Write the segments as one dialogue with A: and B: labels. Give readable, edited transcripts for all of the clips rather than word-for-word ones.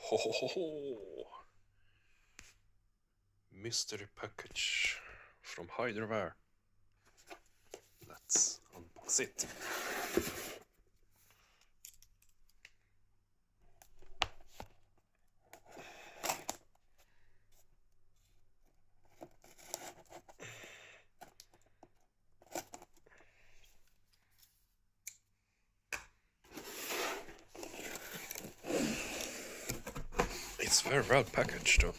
A: Ho ho ho ho! Mystery package from Hydroware. Let's unbox it. It's very well packaged though.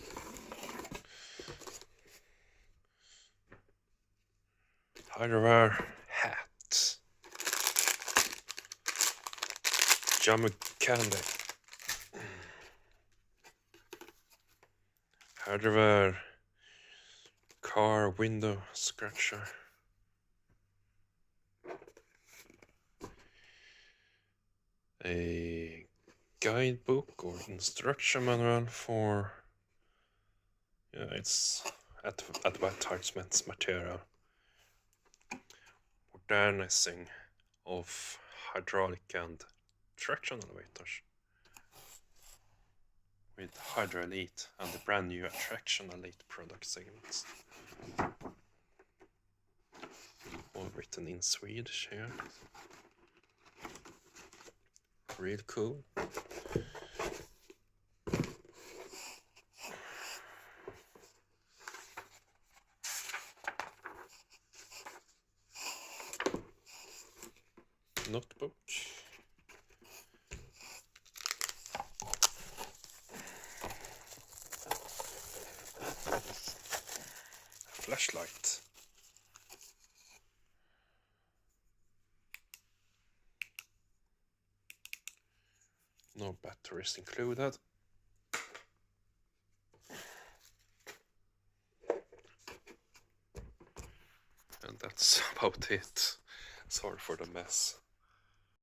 A: Hydroware hat. Jammy candy. Hydroware car window scratcher. A guidebook or instruction manual for it's advertisements material. Modernizing of hydraulic and traction elevators with Hydro Elite and the brand new Attraction Elite product segments. All written in Swedish here. Real cool. Notebook. Flashlight. No batteries included. And that's about it. Sorry for the mess.